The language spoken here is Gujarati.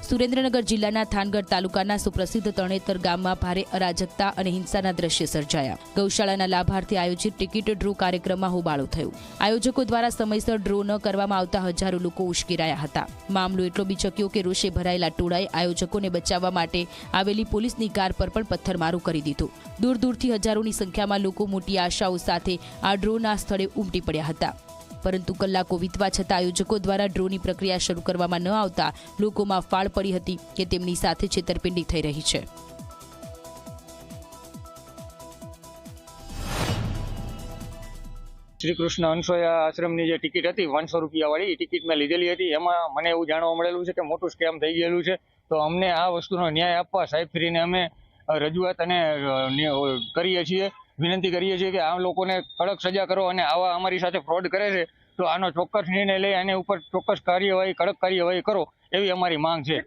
સુરેન્દ્રનગર જિલ્લાના થાનગઢ તાલુકાના સુપ્રસિદ્ધ તરણેતર ગામમાં ભારે અરાજકતા અને હિંસાના દ્રશ્ય સર્જાયા। ગૌશાળાના લાભાર્થી આયોજિત ટિકિટ ડ્રો કાર્યક્રમમાં હોબાળો થયો। આયોજકો દ્વારા સમયસર ડ્રો ન કરવામાં આવતા હજારો લોકો ઉશ્કેરાયા હતા। મામલો એટલો બીચક્યો કે રોષે ભરાયેલા ટોળાએ આયોજકોને બચાવવા માટે આવેલી પોલીસની કાર પર પણ પથ્થરમારો કરી દીધો। દૂર દૂરથી હજારોની સંખ્યામાં લોકો મોટી આશાઓ સાથે આ ડ્રોના સ્થળે ઉમટી પડ્યા હતા। પરંતુ કલાકો વીતવા છતાં આયોજકો દ્વારા ડ્રોની પ્રક્રિયા શરૂ કરવામાં ન આવતા લોકોમાં ફાળ પડી હતી કે તેમની સાથે છેતરપિંડી થઈ રહી છે। શ્રી કૃષ્ણ અનસોયા આશ્રમની જે ટિકિટ હતી 100 રૂપિયાવાળી એ ટિકિટ મેં લીધેલી હતી। એમાં મને એવું જાણવા મળેલું છે કે મોટું સ્કેમ થઈ ગયેલું છે। તો અમને આ વસ્તુનો ન્યાય આપવા સાહેબશ્રીને અમે રજૂઆત અને કરીએ છીએ, વિનંતી કરીએ છીએ કે આ લોકોને કડક સજા કરો અને આવા અમારી સાથે ફ્રોડ કરે છે તો આનો ચોક્કસ નિર્ણય લઈ આની ઉપર ચોક્કસ કાર્યવાહી, કડક કાર્યવાહી કરો એવી અમારી માંગ છે।